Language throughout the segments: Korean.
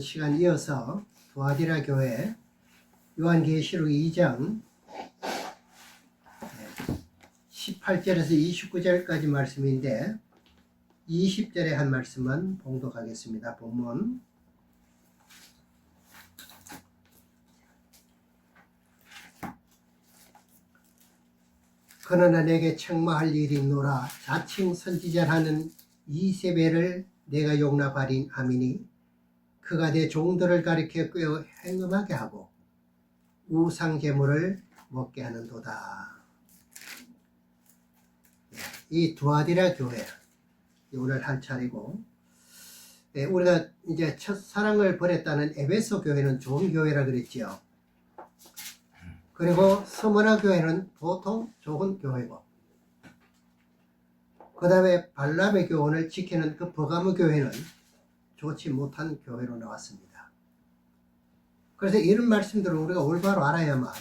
시간 이어서 두아디라 교회 요한계시록 2장 18절에서 29절까지 말씀인데 20절에 한 말씀만 봉독하겠습니다. 본문 그러나 내게 책망할 일이 있노라. 자칭 선지자라는 이세벨을 내가 용납하린 아미니 그가 내 종들을 가리켜 꿰어 행음하게 하고 우상 제물을 먹게 하는도다. 이 두아디라 교회 오늘 할 차례고, 우리가 이제 첫사랑을 버렸다는 에베소 교회는 좋은 교회라 그랬지요. 그리고 스무나 교회는 보통 좋은 교회고, 그 다음에 발람의 교훈을 지키는 그 버가모 교회는 좋지 못한 교회로 나왔습니다. 그래서 이런 말씀들을 우리가 올바로 알아야만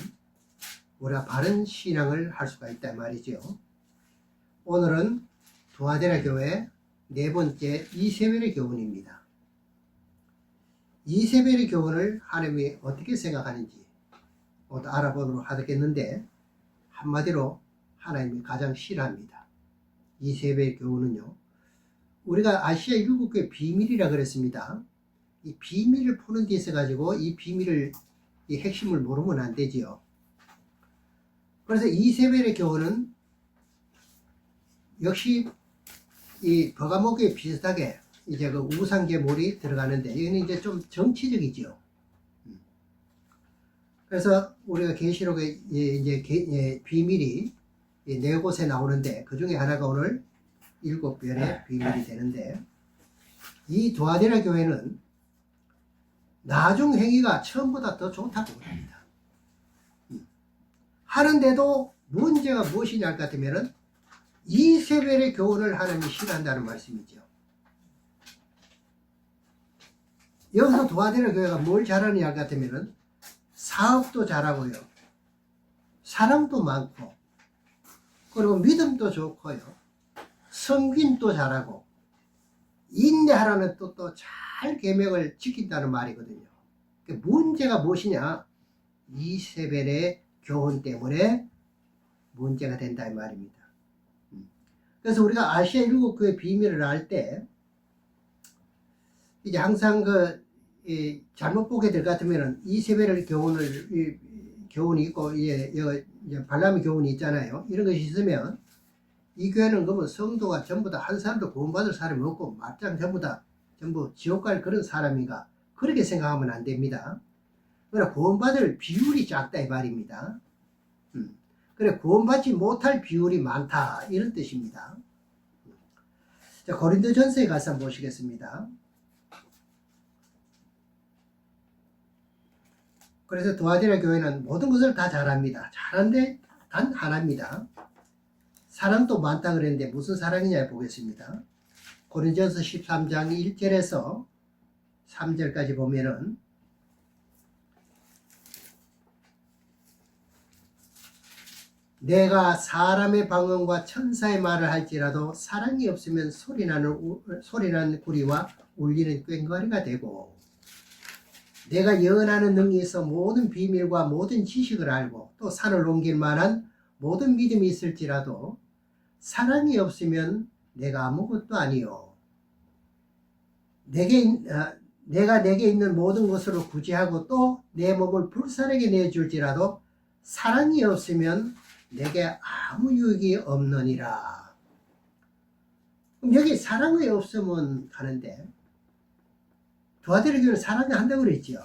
우리가 바른 신앙을 할 수가 있다 말이죠. 오늘은 두아디라 교회 네 번째 이세벨의 교훈입니다. 이세벨의 교훈을 하나님이 어떻게 생각하는지 모두 알아보도록 하겠는데, 한마디로 하나님이 가장 싫어합니다. 이세벨 교훈은요, 우리가 아시아 일곱교회 비밀이라 그랬습니다. 이 비밀을 푸는 데 있어 가지고 이 비밀을, 이 핵심을 모르면 안 되지요. 그래서 이세벨의 교훈은 역시 이 버가모교에 비슷하게 이제 그 우상제물이 들어가는데, 이거는 이제 좀 정치적이지요. 그래서 우리가 계시록에 이제 비밀이 네 곳에 나오는데, 그 중에 하나가 오늘 7별의 비밀이 되는데, 이 두아디라 교회는 나중 행위가 처음보다 더 좋다고 합니다. 하는데도 문제가 무엇이냐 할 것 같으면은 이세벨의 교훈을 하나님이 싫어한다는 말씀이죠. 여기서 두아디라 교회가 뭘 잘하느냐 할 것 같으면은 사업도 잘하고요, 사랑도 많고, 그리고 믿음도 좋고요, 섬김도 잘하고, 인내하라는 또 잘 계명을 지킨다는 말이거든요. 문제가 무엇이냐? 이세벨의 교훈 때문에 문제가 된다 이 말입니다. 그래서 우리가 아시아 일곱교회 비밀을 알 때 이제 항상 잘못 보게 될 것 같으면은 이세벨의 교훈이 있고, 이제 발람의 교훈이 있잖아요. 이런 것이 있으면 이 교회는 그러면 성도가 전부 다 한 사람도 구원받을 사람이 없고 말짱 전부 지옥 갈 그런 사람인가, 그렇게 생각하면 안 됩니다. 그러나 구원받을 비율이 작다 이 말입니다. 그래, 구원받지 못할 비율이 많다 이런 뜻입니다. 자, 고린도전서에 가서 한번 보시겠습니다. 그래서 두아디라 교회는 모든 것을 다 잘합니다. 잘하는데 단 하나입니다. 사랑도 많다 그랬는데 무슨 사랑이냐 보겠습니다. 고린도전서 13장 1절에서 3절까지 보면은, 내가 사람의 방언과 천사의 말을 할지라도 사랑이 없으면 소리나는 구리와 울리는 꽹과리가 되고, 내가 예언하는 능력이 있어 모든 비밀과 모든 지식을 알고 또 산을 옮길 만한 모든 믿음이 있을지라도 사랑이 없으면 내가 아무것도 아니요. 내가 내게 있는 모든 것으로 구제하고 또 내 몸을 불사르게 내줄지라도 사랑이 없으면 내게 아무 유익이 없느니라. 그럼 여기 사랑이 없으면 하는데, 두아디라 교회는 사랑을 한다고 그랬지요.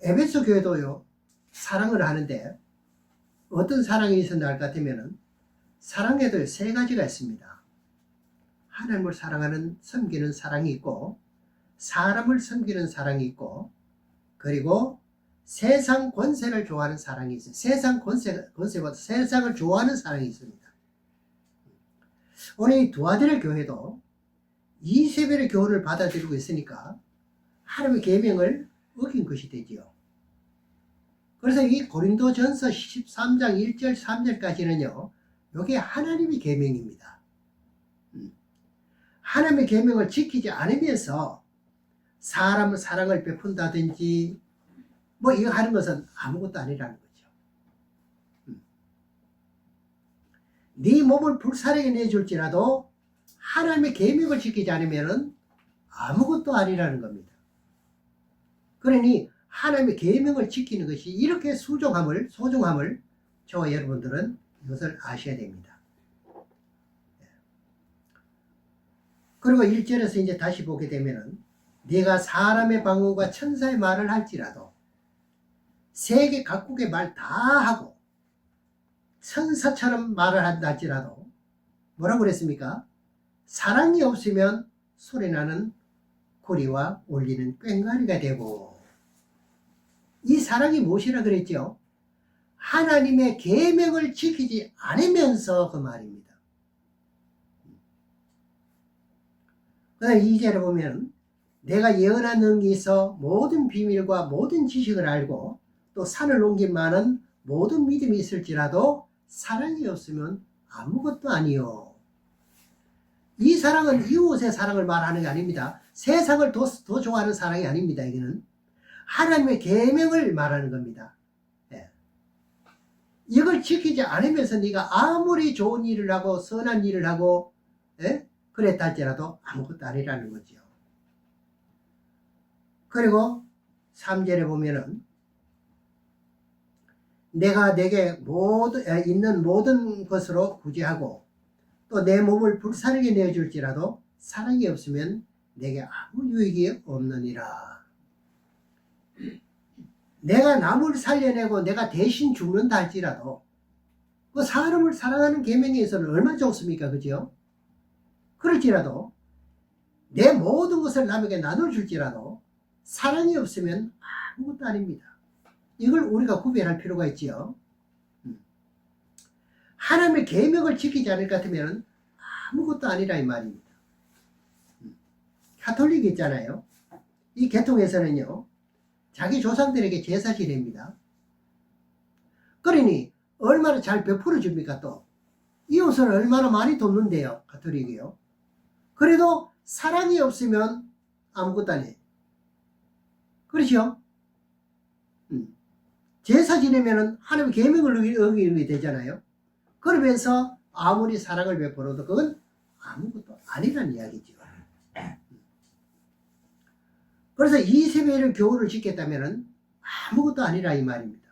에베소 교회도요, 사랑을 하는데 어떤 사랑이 있었나 할 것 같으면은 사랑에도 세 가지가 있습니다. 하나님을 사랑하는 섬기는 사랑이 있고, 사람을 섬기는 사랑이 있고, 그리고 세상 권세를 좋아하는 사랑이 있어요. 세상 권세보다 세상을 좋아하는 사랑이 있습니다. 오늘 이 두아디라 교회도 이세벨의 교훈을 받아들이고 있으니까 하나님의 계명을 어긴 것이 되지요. 그래서 이 고린도전서 13장 1절 3절까지는요, 이게 하나님의 계명입니다. 하나님의 계명을 지키지 않으면서 사람 사랑을 베푼다든지 뭐 이거 하는 것은 아무것도 아니라는 거죠. 네 몸을 불사르게 내줄지라도 하나님의 계명을 지키지 않으면 아무것도 아니라는 겁니다. 그러니 하나님의 계명을 지키는 것이 이렇게 소중함을 저와 여러분들은 이것을 아셔야 됩니다. 그리고 1절에서 이제 다시 보게 되면은 네가 사람의 방언과 천사의 말을 할지라도 세계 각국의 말 다 하고 천사처럼 말을 한다 할지라도 뭐라고 그랬습니까? 사랑이 없으면 소리나는 고리와 울리는 꽹과리가 되고, 이 사랑이 무엇이라 그랬죠? 하나님의 계명을 지키지 않으면서 그 말입니다. 그 다음 2절에 보면 내가 예언한 능력이 있어 모든 비밀과 모든 지식을 알고 또 산을 옮긴 많은 모든 믿음이 있을지라도 사랑이 없으면 아무것도 아니요. 이 사랑은 이웃의 사랑을 말하는 게 아닙니다. 세상을 더 좋아하는 사랑이 아닙니다. 이거는 하나님의 계명을 말하는 겁니다. 예. 이걸 지키지 않으면서 네가 아무리 좋은 일을 하고 선한 일을 하고 그랬다 할지라도 아무것도 아니라는 거죠. 그리고 3절에 보면은 내가 내게 있는 모든 것으로 구제하고 또 내 몸을 불사르게 내줄지라도 사랑이 없으면 내게 아무 유익이 없느니라. 내가 남을 살려내고 내가 대신 죽는다 할지라도 그 사람을 사랑하는 계명에서는 얼마나 좋습니까? 그죠? 그럴지라도 내 모든 것을 남에게 나눠줄지라도 사랑이 없으면 아무것도 아닙니다. 이걸 우리가 구별할 필요가 있지요. 하나님의 계명을 지키지 않을 것 같으면 아무것도 아니라 이 말입니다. 가톨릭 있잖아요. 이 계통에서는요, 자기 조상들에게 제사 지냅니다. 그러니 얼마나 잘 베풀어 줍니까? 또 이웃을 얼마나 많이 돕는데요, 가톨릭이요. 그래도 사랑이 없으면 아무것도 아니에요. 그렇죠? 제사 지내면은 하나님의 계명을 어기게 되잖아요. 그러면서 아무리 사랑을 베풀어도 그건 아무것도 아니라는 이야기죠. 그래서 이세벨의 교훈을 지켰다면은 아무것도 아니라 이 말입니다.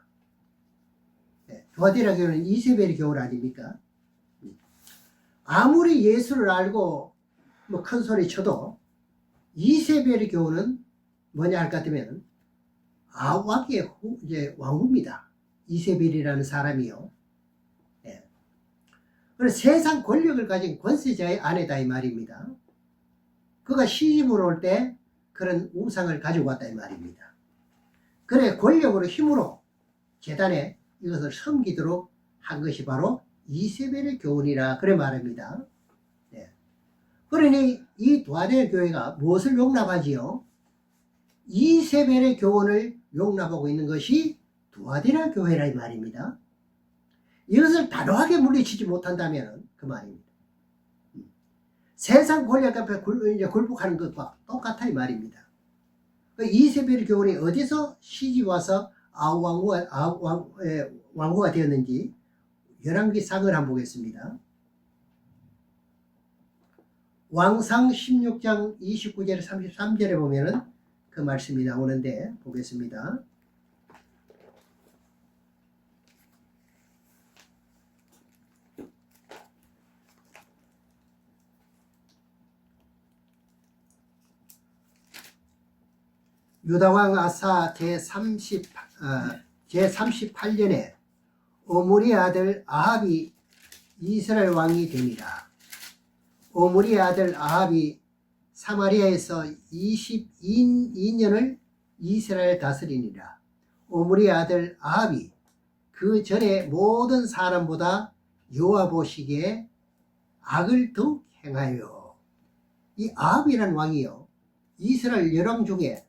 두아디라 교회는 이세벨의 교훈 아닙니까? 아무리 예수를 알고 뭐 큰 소리 쳐도 이세벨의 교훈은 뭐냐 할 것 같으면 아합의 이제 왕후입니다. 이세벨이라는 사람이요. 예. 그래서 세상 권력을 가진 권세자의 아내다 이 말입니다. 그가 시집으로 올 때 그런 우상을 가지고 왔다 이 말입니다. 그래 권력으로 힘으로 제단에 이것을 섬기도록 한 것이 바로 이세벨의 교훈이라 그래 말합니다. 예. 그러니 이 두아디라 교회가 무엇을 용납하지요? 이세벨의 교훈을 용납하고 있는 것이 두아디라 교회라 이 말입니다. 이것을 단호하게 물리치지 못한다면 그 말입니다. 세상 권력 앞에 굴복하는 것과 똑같아 이 말입니다. 이세벨의 교훈이 어디서 시집 와서 왕후가 되었는지 열왕기상을 한번 보겠습니다. 왕상 16장 29절 33절에 보면은 그 말씀이 나오는데 보겠습니다. 유다왕 아사 제38년에 오므리의 아들 아합이 이스라엘 왕이 됩니다. 오므리의 아들 아합이 사마리아에서 22년을 이스라엘 다스리니라. 오므리의 아들 아합이 그 전에 모든 사람보다 여호와 보시기에 악을 더욱 행하여, 이 아합이라는 왕이요 이스라엘 열왕 중에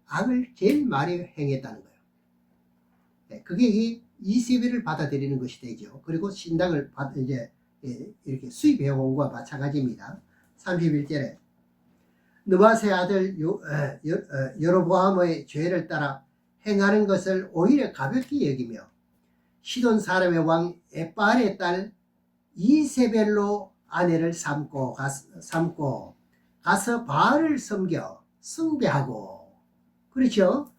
악을 제일 많이 행했다는 거예요. 그게 이세벨을 받아들이는 것이 되죠. 그리고 신당을 이제 이렇게 수입해 온 것과 마찬가지입니다. 31절에 느밧의 아들 여로보암의 죄를 따라 행하는 것을 오히려 가볍게 여기며 시돈 사람의 왕 에발의 딸 이세벨로 아내를 삼고 가서 바알을 섬겨 숭배하고, 그렇죠?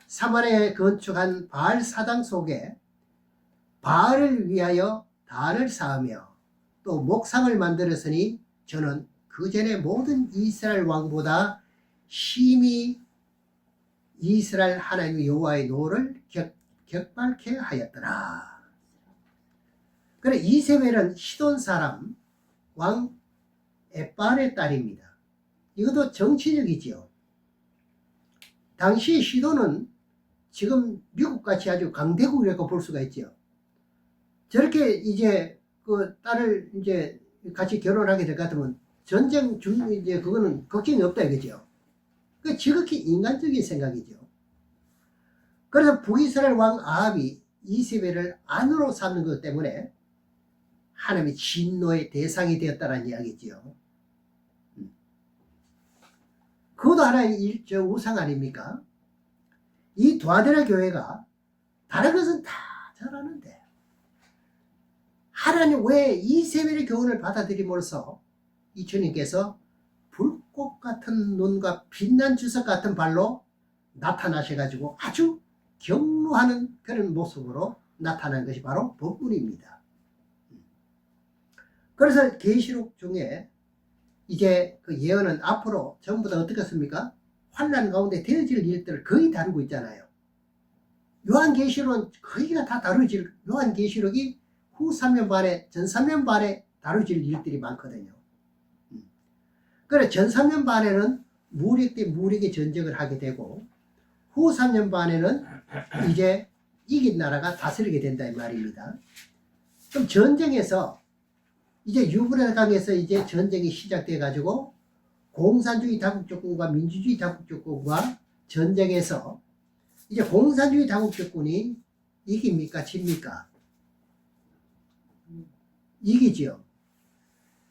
사마리아에 건축한 바알 사당 속에 바알을 위하여 단을 쌓으며 또 목상을 만들었으니 저는 그 전에 모든 이스라엘 왕보다 심히 이스라엘 하나님 여호와의 노를 격발케 하였더라. 그래, 이세벨은 시돈 사람 왕 에발의 딸입니다. 이것도 정치적이지요. 당시 시돈은 지금 미국같이 아주 강대국이라고 볼 수가 있죠. 저렇게 이제 그 딸을 이제 같이 결혼하게 될 것 같으면 전쟁 중 이제 그거는 걱정이 없다 이거죠. 그 지극히 인간적인 생각이죠. 그래서 북이스라엘 왕 아합이 이세벨을 안으로 삼는 것 때문에 하나님의 진노의 대상이 되었다는 이야기죠. 그것도 하나의 우상 아닙니까? 이 두아데라 교회가 다른 것은 다 잘하는데 하나님 왜 이세벨의 교훈을 받아들임으로써 이 주님께서 불꽃 같은 눈과 빛난 주석 같은 발로 나타나셔가지고 아주 경노하는 그런 모습으로 나타난 것이 바로 법문입니다. 그래서 계시록 중에 이제 그 예언은 앞으로 전부 다 어떻겠습니까? 환난 가운데 되어질 일들을 거의 다루고 있잖아요. 요한계시록은 거의가 다 다루질, 요한계시록이 후 3년 반에, 전 3년 반에 다루질 일들이 많거든요. 그래, 전 3년 반에는 무력 대 무력의 전쟁을 하게 되고, 후 3년 반에는 이제 이긴 나라가 다스리게 된다 이 말입니다. 그럼 전쟁에서 이제 유브라데 강에서 이제 전쟁이 시작돼 가지고 공산주의 다국적군과 민주주의 다국적군과 전쟁에서 이제 공산주의 다국적군이 이깁니까 집니까? 이기죠.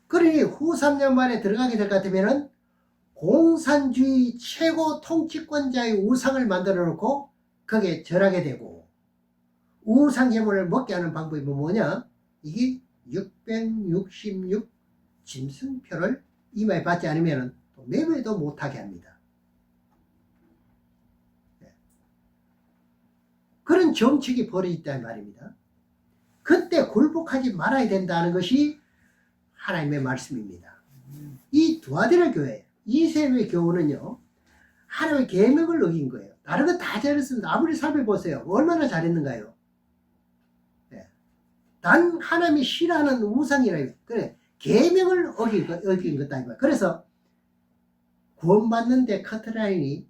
그러니 후 3년 만에 들어가게 될 것 같으면은 공산주의 최고 통치권자의 우상을 만들어 놓고 거기에 절하게 되고, 우상 제물을 먹게 하는 방법이 뭐냐? 이게 666 짐승표를 이마에 받지 않으면 매매도 못하게 합니다. 그런 정책이 벌어졌다는 말입니다. 그때 굴복하지 말아야 된다는 것이 하나님의 말씀입니다. 이 두아데라 교회, 이세벨의 교훈은요, 하나님의 계명을 어긴 거예요. 다른 거 다 잘했습니다. 아무리 살펴보세요. 얼마나 잘했는가요? 단 하나님이 싫어하는 우상이라. 그래, 계명을 어긴 것다. 그래서 구원받는데 커트라인이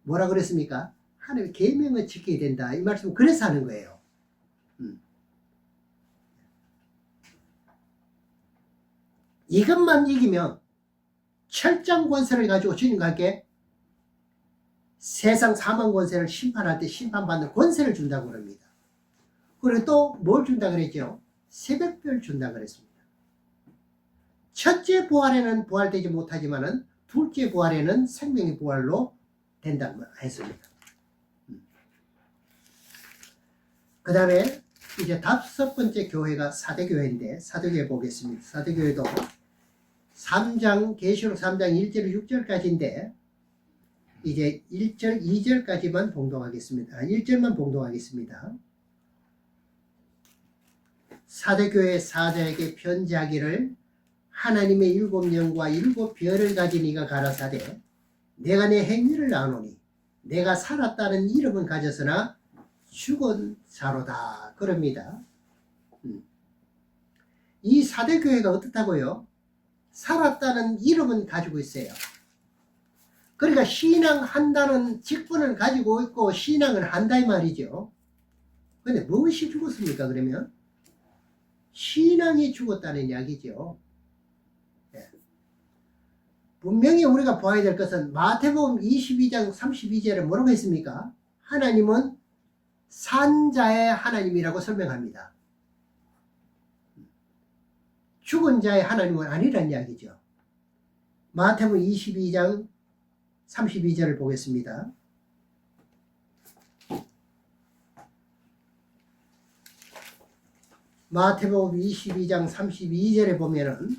뭐라 그랬습니까? 하나님의 계명을 지켜야 된다. 이 말씀은 그래서 하는 거예요. 이것만 이기면 철장 권세를 가지고 주님과 함께 세상 사망 권세를 심판할 때 심판받는 권세를 준다고 그럽니다. 그리고 또 뭘 준다 그랬죠? 새벽별 준다 그랬습니다. 첫째 부활에는 부활되지 못하지만은 둘째 부활에는 생명의 부활로 된다고 했습니다. 그 다음에 이제 다섯 번째 교회가 사대교회인데, 사대교회 보겠습니다. 사대교회도 3장, 계시록 3장 1절 6절까지인데 이제 1절 2절까지만 봉독하겠습니다. 1절만 봉독하겠습니다. 사대교회 사자에게 편지하기를, 하나님의 7영과 7별을 가진 이가 가라사대, 내가 내 행위를 아노니 내가 살았다는 이름은 가졌으나 죽은 자로다 그럽니다. 이 사대교회가 어떻다고요? 살았다는 이름은 가지고 있어요. 그러니까 신앙한다는 직분을 가지고 있고 신앙을 한다 이 말이죠. 그런데 무엇이 죽었습니까? 그러면 신앙이 죽었다는 이야기죠. 분명히 우리가 봐야 될 것은 마태복음 22장 32절에 뭐라고 했습니까? 하나님은 산자의 하나님이라고 설명합니다. 죽은 자의 하나님은 아니란 이야기죠. 마태복음 22장 32절을 보겠습니다. 마태복음 22장 32절에 보면은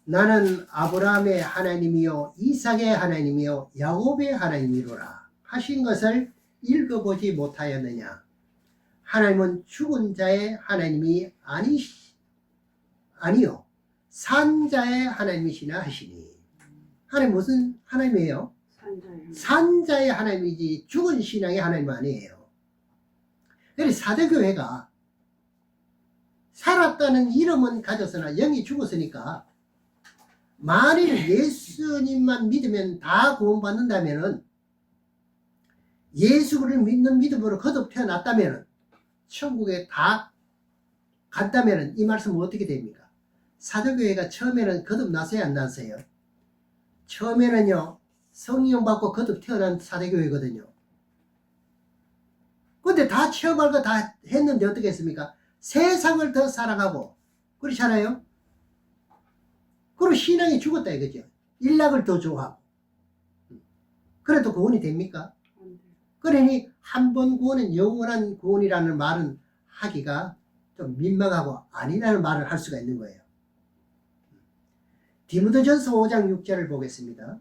나는 아브라함의 하나님이요 이삭의 하나님이요 야곱의 하나님이로라 하신 것을 읽어보지 못하였느냐. 하나님은 죽은 자의 하나님이 아니요 산 자의 하나님이시나 하시니. 하나님 무슨 하나님이에요? 산 자의 하나님이지 죽은 신앙의 하나님 아니에요. 그래서 사대교회가 살았다는 이름은 가졌으나 영이 죽었으니까 만일 예수님만 믿으면 다 구원받는다면은, 예수를 믿는 믿음으로 거듭 태어났다면은, 천국에 다 갔다면은 이 말씀은 어떻게 됩니까? 사도교회가 처음에는 거듭 나서야 안 나서요? 처음에는요 성령 받고 거듭 태어난 사도교회거든요. 근데 다 체험하고 다 했는데 어떻게 했습니까? 세상을 더 사랑하고, 그렇잖아요? 그리고 신앙이 죽었다 이거죠. 일락을 더 좋아하고. 그래도 구원이 됩니까? 그러니 한 번 구원은 영원한 구원이라는 말은 하기가 좀 민망하고 아니라는 말을 할 수가 있는 거예요. 디모데전서 5장 6절을 보겠습니다.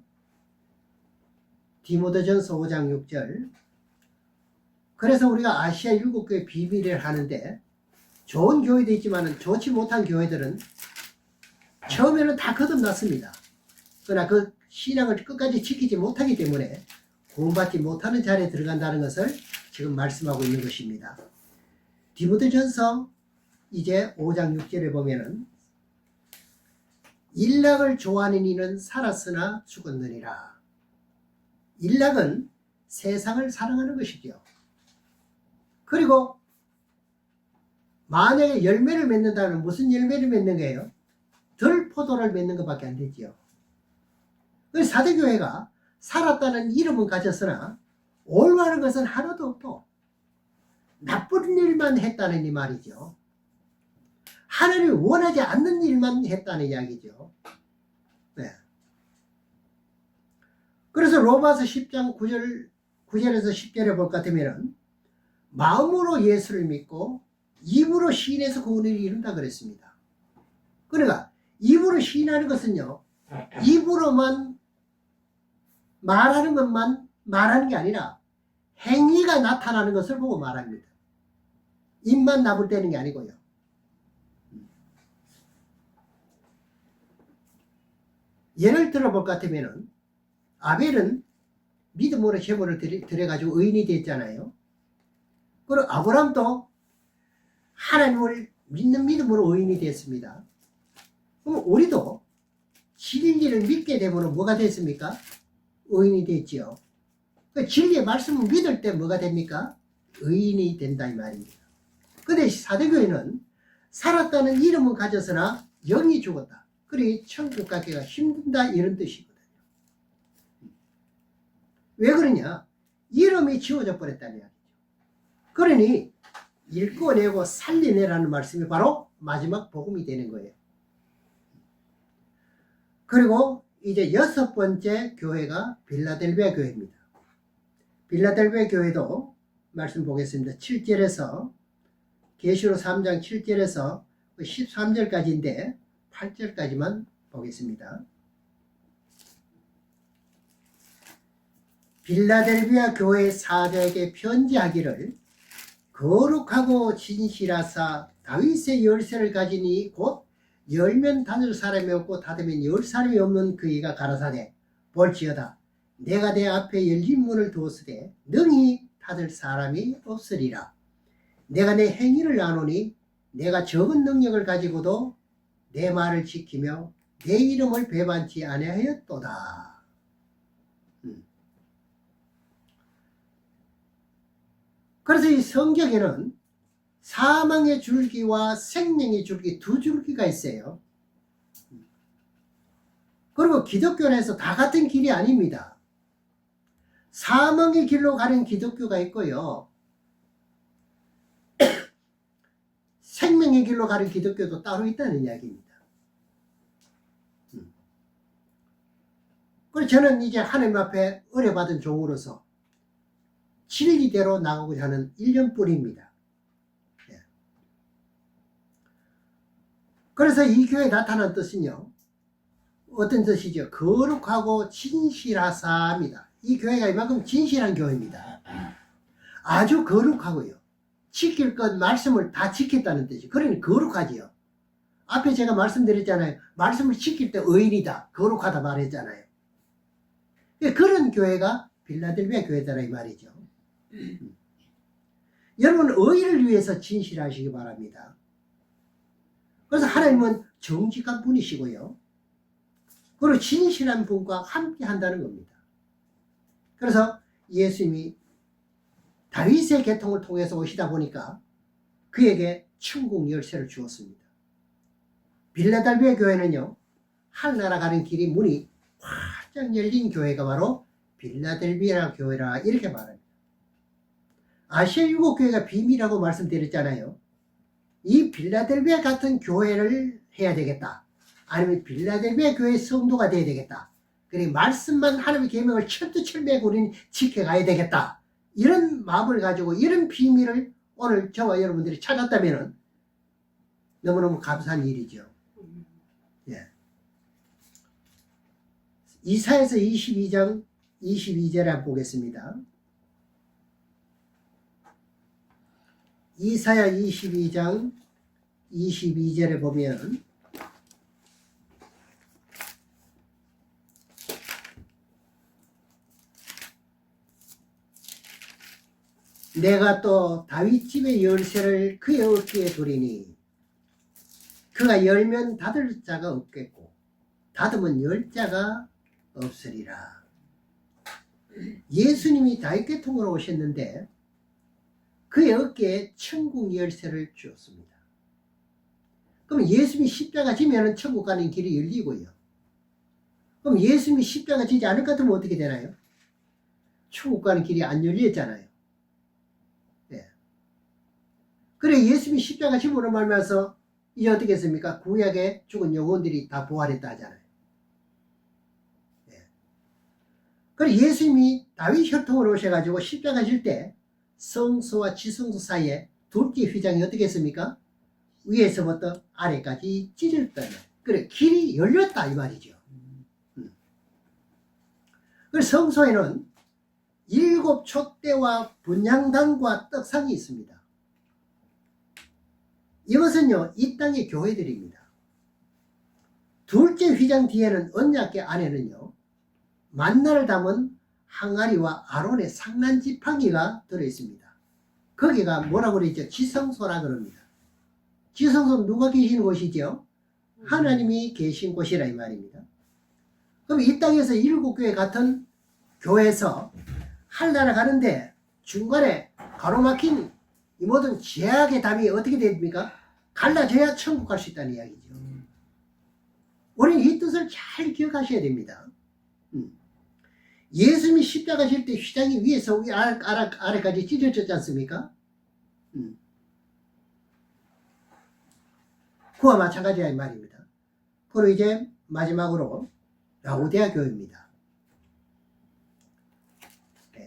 디모데전서 5장 6절. 그래서 우리가 아시아 7교회 비밀을 하는데, 좋은 교회도 있지만 좋지 못한 교회들은 처음에는 다 거듭났습니다. 그러나 그 신앙을 끝까지 지키지 못하기 때문에 구원받지 못하는 자리에 들어간다는 것을 지금 말씀하고 있는 것입니다. 디모데전서 이제 5장 6절에 보면은 일락을 좋아하는 이는 살았으나 죽었느니라. 일락은 세상을 사랑하는 것이죠. 그리고 만약에 열매를 맺는다면 무슨 열매를 맺는 거예요? 들포도를 맺는 것밖에 안 되지요. 그래서 사대교회가 살았다는 이름은 가졌으나 올바른 것은 하나도 없고 나쁜 일만 했다는 이 말이죠. 하나님이 원하지 않는 일만 했다는 이야기죠. 네. 그래서 로마서 10장 9절에서 10절에 볼 것 같으면 마음으로 예수를 믿고 입으로 시인해서 구원을 이룬다 그랬습니다. 그러니까 입으로 시인하는 것은요, 입으로만 말하는 것만 말하는 게 아니라 행위가 나타나는 것을 보고 말합니다. 입만 나불대는 게 아니고요. 예를 들어볼 것 같으면 아벨은 믿음으로 제물을 드려가지고 의인이 됐잖아요. 그리고 아브람도 하나님을 믿는 믿음으로 의인이 됐습니다. 그럼 우리도 진리를 믿게 되면 뭐가 됐습니까? 의인이 됐지요. 그 진리의 말씀을 믿을 때 뭐가 됩니까? 의인이 된다 이 말입니다. 근데 사대교회는 살았다는 이름은 가졌으나 영이 죽었다. 그러니 천국 가기가 힘든다 이런 뜻이거든요. 왜 그러냐? 이름이 지워져 버렸다는 이야기죠. 그러니 읽어내고 살려내라는 말씀이 바로 마지막 복음이 되는 거예요. 그리고 이제 6번째 교회가 빌라델비아 교회입니다. 빌라델비아 교회도 말씀 보겠습니다. 7절에서 계시록 3장 7절에서 13절까지인데 8절까지만 보겠습니다. 빌라델비아 교회 사자에게 편지하기를 거룩하고 진실하사 다윗의 열쇠를 가지니 곧 열면 닫을 사람이 없고 닫으면 열 사람이 없는 그이가 가라사대 볼지어다 내가 내 앞에 열린 문을 두었으되 능히 닫을 사람이 없으리라. 내가 내 행위를 아노니 내가 적은 능력을 가지고도 내 말을 지키며 내 이름을 배반치 아니하였도다. 그래서 이 성경에는 사망의 줄기와 생명의 줄기 두 줄기가 있어요. 그리고 기독교에서 다 같은 길이 아닙니다. 사망의 길로 가는 기독교가 있고요. 생명의 길로 가는 기독교도 따로 있다는 이야기입니다. 그래서 저는 이제 하나님 앞에 의뢰받은 종으로서 진리대로 나가고자 하는 1년뿐입니다. 그래서 이 교회에 나타난 뜻은요, 어떤 뜻이죠? 거룩하고 진실하사입니다. 이 교회가 이만큼 진실한 교회입니다. 아주 거룩하고요, 지킬 것 말씀을 다 지켰다는 뜻이죠. 그러니 거룩하지요. 앞에 제가 말씀드렸잖아요. 말씀을 지킬 때 의인이다, 거룩하다 말했잖아요. 그런 교회가 빌라델비아 교회다 이 말이죠. 여러분, 의인을 위해서 진실하시기 바랍니다. 그래서 하나님은 정직한 분이시고요, 그리고 진실한 분과 함께 한다는 겁니다. 그래서 예수님이 다윗의 계통을 통해서 오시다 보니까 그에게 천국 열쇠를 주었습니다. 빌라델비아 교회는요, 하늘나라 가는 길이 문이 활짝 열린 교회가 바로 빌라델비아 교회라 이렇게 말합니다. 아시아 일곱 교회가 비밀이라고 말씀드렸잖아요. 이 빌라델비아 같은 교회를 해야 되겠다, 아니면 빌라델비아 교회의 성도가 돼야 되겠다, 그리고 말씀만 하나님의 계명을 철두철미하고 우리는 지켜가야 되겠다, 이런 마음을 가지고 이런 비밀을 오늘 저와 여러분들이 찾았다면 너무너무 감사한 일이죠. 예. 이사야서 22장 22절에 한번 보겠습니다. 이사야 22장 22절에 보면 내가 또 다윗 집의 열쇠를 그의 어깨에 두리니 그가 열면 닫을 자가 없겠고 닫으면 열 자가 없으리라. 예수님이 다윗 계통으로 오셨는데 그의 어깨에 천국 열쇠를 주었습니다. 그럼 예수님이 십자가 지면 천국 가는 길이 열리고요, 그럼 예수님이 십자가 지지 않을 것 같으면 어떻게 되나요? 천국 가는 길이 안 열렸잖아요. 네. 그래 예수님이 십자가 지므로 말미암아서 이제 어떻게 했습니까? 구약에 죽은 영혼들이 다 부활했다 하잖아요. 네. 그래 예수님이 다윗 혈통으로 오셔가지고 십자가 질 때 성소와 지성소 사이에 둘째 휘장이 어떻게 했습니까? 위에서부터 아래까지 찢어졌다. 그래 길이 열렸다 이 말이죠. 그래서 성소에는 7 촛대와 분향단과 떡상이 있습니다. 이것은요 이 땅의 교회들입니다. 둘째 휘장 뒤에는 언약궤 안에는요 만나를 담은 항아리와 아론의 상난 지팡이가 들어있습니다. 거기가 뭐라고 그러죠? 지성소라 그럽니다. 지성소는 누가 계시는 곳이죠? 하나님이 계신 곳이라 이 말입니다. 그럼 이 땅에서 7교회 같은 교회에서 하늘나라 가는데 중간에 가로막힌 이 모든 죄악의 담이 어떻게 됩니까? 갈라져야 천국 갈 수 있다는 이야기죠. 우리는 이 뜻을 잘 기억하셔야 됩니다. 예수님이 십자가 질 때 휘장이 위에서 아래까지 찢어졌지 않습니까? 그와 마찬가지야 이 말입니다. 그리고 이제 마지막으로 라오디아 교회입니다.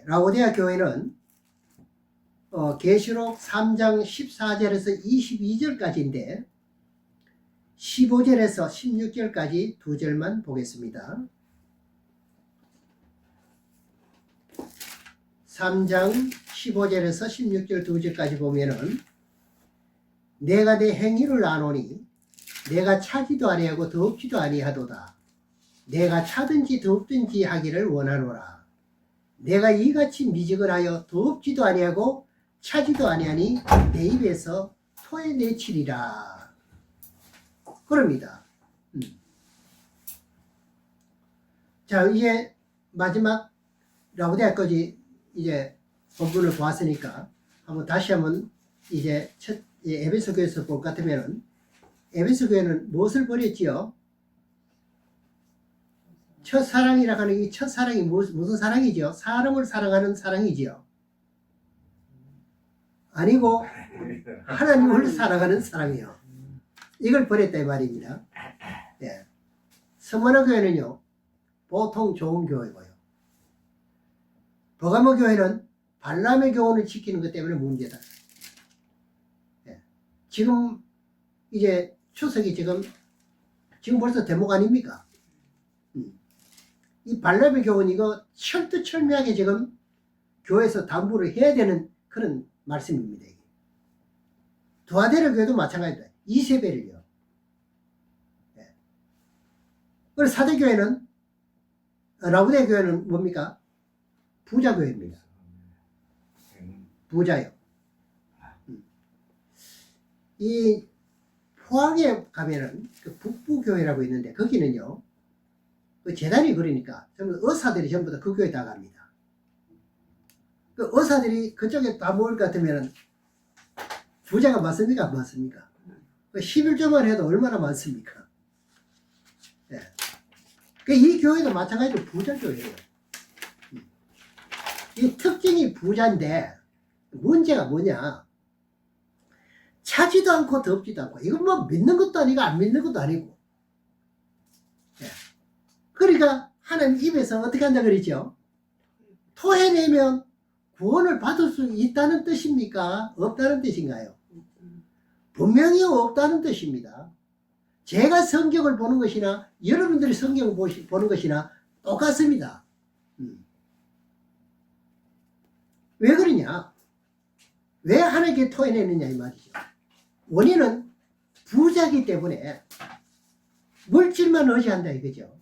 라오디아 교회는 계시록 3장 14절에서 22절까지인데 15절에서 16절까지 두 절만 보겠습니다. 3장 15절에서 16절 두 절까지 보면은 내가 내 행위를 아노니 내가 차지도 아니하고 덥지도 아니하도다. 내가 차든지 덥든지 하기를 원하노라. 내가 이같이 미지근하여 덥지도 아니하고 차지도 아니하니 내 입에서 토해내치리라. 그럽니다. 자 이제 마지막 라오디아까지 이제 본문을 보았으니까 다시 한번 이제 첫 에베소 교회에서 볼 것 같으면은 에베소 교회는 무엇을 버렸지요? 첫사랑이라 하는 이 첫사랑이 무슨 사랑이죠? 사람을 사랑하는 사랑이지요. 아니고 하나님을 사랑하는 사람이요. 이걸 버렸다 이 말입니다. 예. 서머너 교회는요, 보통 좋은 교회고요. 버가모 교회는 발람의 교훈을 지키는 것 때문에 문제다. 예. 지금 이제 추석이 지금 벌써 대목 아닙니까? 이 발람의 교훈 이거 철두철미하게 지금 교회에서 당부를 해야 되는 그런 말씀입니다. 두아데르 교회도 마찬가지다. 이세벨을요. 예. 그리고 사대교회는 라우데 교회는 뭡니까? 부자교회입니다. 부자요. 이 포항에 가면은 그 북부교회라고 있는데 거기는요, 그 재단이 그러니까 전부 의사들이 전부 다 그 교회 다 갑니다. 그 의사들이 그쪽에 다 모일 것 같으면은 부자가 많습니까? 안 많습니까? 11조만 해도 얼마나 많습니까? 예. 이 교회도 마찬가지로 부자교회예요. 이 특징이 부자인데 문제가 뭐냐? 차지도 않고 덥지도 않고 이건 뭐 믿는 것도 아니고 안 믿는 것도 아니고. 예. 그러니까 하나님 입에서 어떻게 한다 그러죠? 토해내면 구원을 받을 수 있다는 뜻입니까? 없다는 뜻인가요? 분명히 없다는 뜻입니다. 제가 성경을 보는 것이나 여러분들이 성경을 보는 것이나 똑같습니다. 왜 그러냐? 왜 하나님께 토해내느냐 이 말이죠. 원인은 부자이기 때문에 물질만 의지한다 이거죠.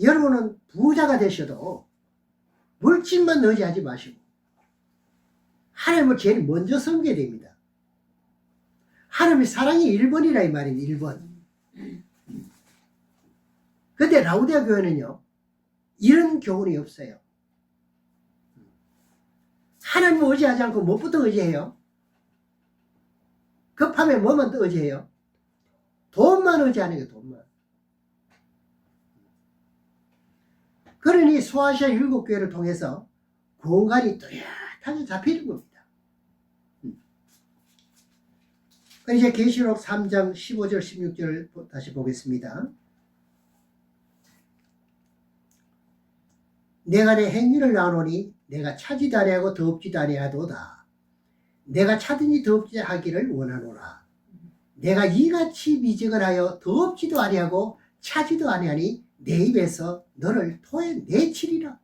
여러분은 부자가 되셔도 물질만 의지하지 마시고 하나님을 제일 먼저 섬겨야 됩니다. 하나님의 사랑이 1번이라 이 말입니다. 1번. 근데 라우디아 교회는요, 이런 교훈이 없어요. 하나님을 의지하지 않고 무엇부터 의지해요? 급하면 뭐만 더 의지해요? 돈만 의지하는 거예요. 돈만. 그러니 소아시아 7교회를 통해서 공간이 뚜렷하게 잡히는 겁니다. 이제 계시록 3장 15절 16절 다시 보겠습니다. 내가 내 행위를 나누니 내가 차지도 아니하고 더럽지도 아니하도다. 내가 차든지 더럽지 하기를 원하노라. 내가 이같이 미적을 하여 더럽지도 아니하고 차지도 아니하니 내 입에서 너를 토해내치리라.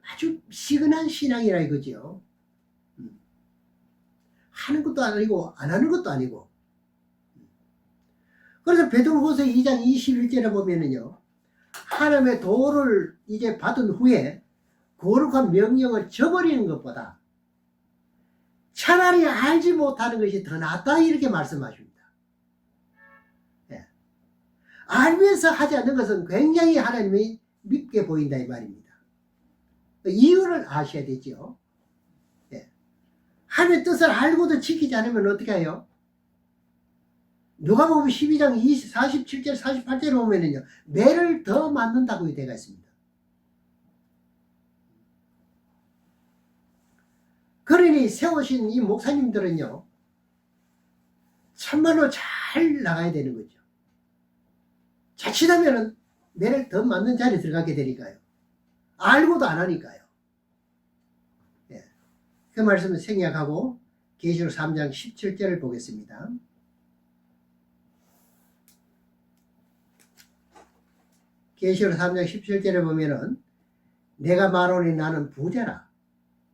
아주 시근한 신앙이라 이거죠. 하는 것도 아니고 안 하는 것도 아니고. 그래서 베드로후서 2장 21절에 보면은요, 하나님의 도를 이제 받은 후에 거룩한 명령을 저버리는 것보다 차라리 알지 못하는 것이 더 낫다 이렇게 말씀하십니다. 예. 알면서 하지 않는 것은 굉장히 하나님이 밉게 보인다 이 말입니다. 이유를 아셔야 되죠. 예. 하나님의 뜻을 알고도 지키지 않으면 어떻게 해요? 누가복음 12장 47절 48절에 보면은요, 매를 더 맞는다고 되어 있습니다. 그러니 세우신 이 목사님들은요, 참말로 잘 나가야 되는 거죠. 자칫하면은 매를 더 맞는 자리에 들어가게 되니까요. 알고도 안 하니까요. 예. 그 말씀을 생략하고 계시록 3장 17절을 보겠습니다. 계시록 3장 17절에 보면은 내가 말하노니 나는 부자라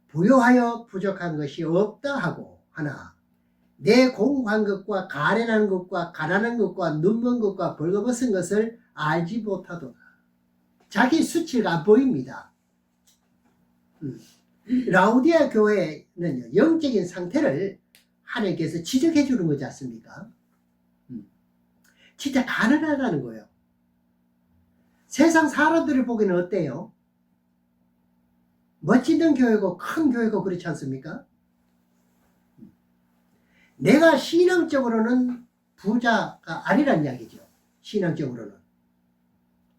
부요하여 부족한 것이 없다 하고 하나 내 공고한 것과 가련한 것과 가난한 것과 눈먼 것과 벌거벗은 것을 알지 못하도다. 자기 수치가 안 보입니다. 라우디아 교회는 영적인 상태를 하나님께서 지적해 주는 거지 않습니까? 진짜 가난하다는 거예요. 세상 사람들이 보기에는 어때요? 멋지던 교회고 큰 교회고 그렇지 않습니까? 내가 신앙적으로는 부자가 아니란 이야기죠. 신앙적으로는.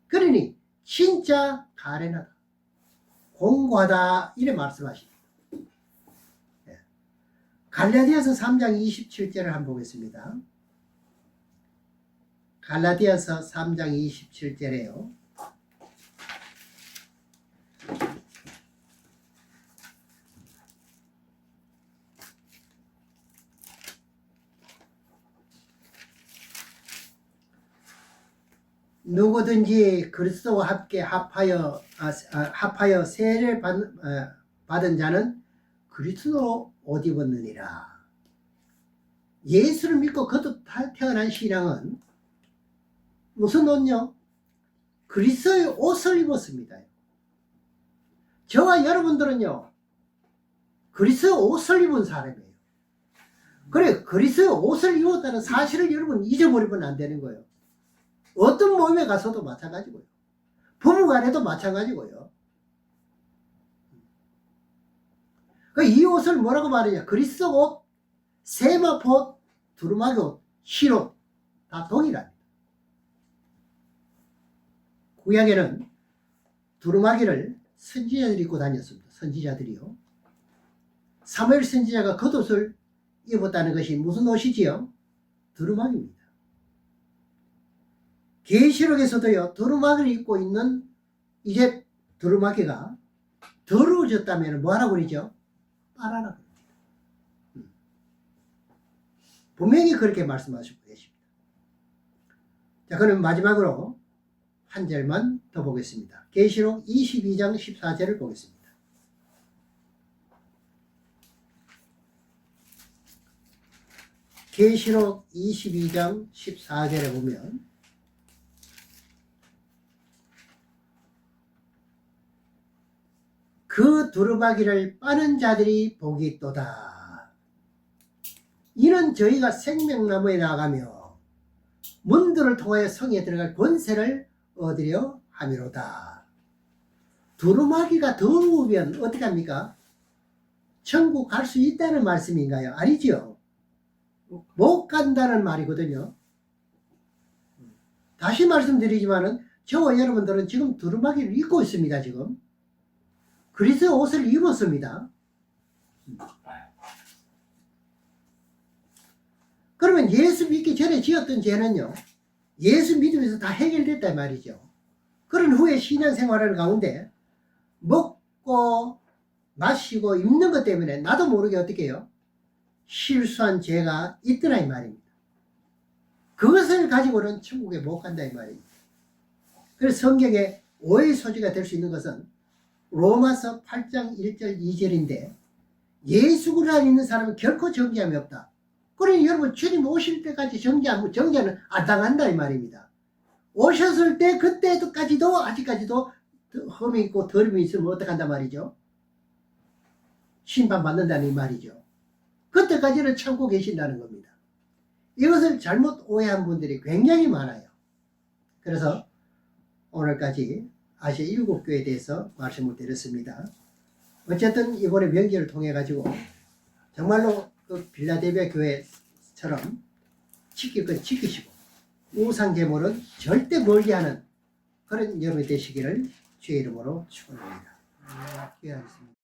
그러니 진짜 가련하다, 공고하다 이래 말씀하십니다. 갈라디아서 3장 27절을 한번 보겠습니다. 갈라디아서 3장 27절에요. 누구든지 그리스도와 함께 합하여 세례를 받은 자는 그리스도로 옷 입었느니라. 예수를 믿고 거듭 태어난 신앙은 무슨 옷요? 그리스도의 옷을 입었습니다. 저와 여러분들은요, 그리스도의 옷을 입은 사람이에요. 그래, 그리스도의 옷을 입었다는 사실을 여러분 잊어버리면 안 되는 거예요. 어떤 모임에 가서도 마찬가지고요. 부부간에도 마찬가지고요. 이 옷을 뭐라고 말하냐? 그리스도 옷, 세마포 옷, 두루마기 옷, 흰옷 다 동일합니다. 구약에는 두루마기를 선지자들이 입고 다녔습니다. 선지자들이요. 사무엘 선지자가 겉옷을 입었다는 것이 무슨 옷이지요? 두루마기입니다. 계시록에서도요, 두루마기를 입고 있는 이제 두루마기가 더러워졌다면 뭐하라고 그러죠? 빨아라. 분명히 그렇게 말씀하시고 계십니다. 자, 그럼 마지막으로 한 절만 더 보겠습니다. 계시록 22장 14절을 보겠습니다. 계시록 22장 14절에 보면 그 두루마기를 빠는 자들이 복이 있도다. 이는 저희가 생명나무에 나가며 문들을 통하여 성에 들어갈 권세를 얻으려 함이로다. 두루마기가 더러우면 어떻게 합니까? 천국 갈 수 있다는 말씀인가요? 아니죠. 못 간다는 말이거든요. 다시 말씀드리지만은 저와 여러분들은 지금 두루마기를 입고 있습니다. 지금 그리스도 옷을 입었습니다. 그러면 예수 믿기 전에 지었던 죄는요, 예수 믿으면서 다 해결됐다 말이죠. 그런 후에 신앙생활하는 가운데 먹고 마시고 입는 것 때문에 나도 모르게 어떻게 해요? 실수한 죄가 있더라 이 말입니다. 그것을 가지고는 천국에 못 간다 이 말입니다. 그래서 성경에 오해의 소지가 될 수 있는 것은 로마서 8장 1절 2절인데 예수 그리스도 안에 있는 사람은 결코 정죄함이 없다. 그러니 여러분 주님 오실 때까지 정죄는 안 당한다 이 말입니다. 오셨을 때 그때까지도 아직까지도 흠이 있고 더름이 있으면 어떡한단 말이죠? 심판받는다는 이 말이죠. 그때까지는 참고 계신다는 겁니다. 이것을 잘못 오해한 분들이 굉장히 많아요. 그래서 오늘까지 아시아 7교회에 대해서 말씀을 드렸습니다. 어쨌든 이번에 명절을 통해 가지고 정말로 그 빌라델비아 교회처럼 지킬 건 지키시고 우상 제물은 절대 멀게 하는 그런 여러분이 되시기를 주의 이름으로 축원합니다. 기도하겠습니다.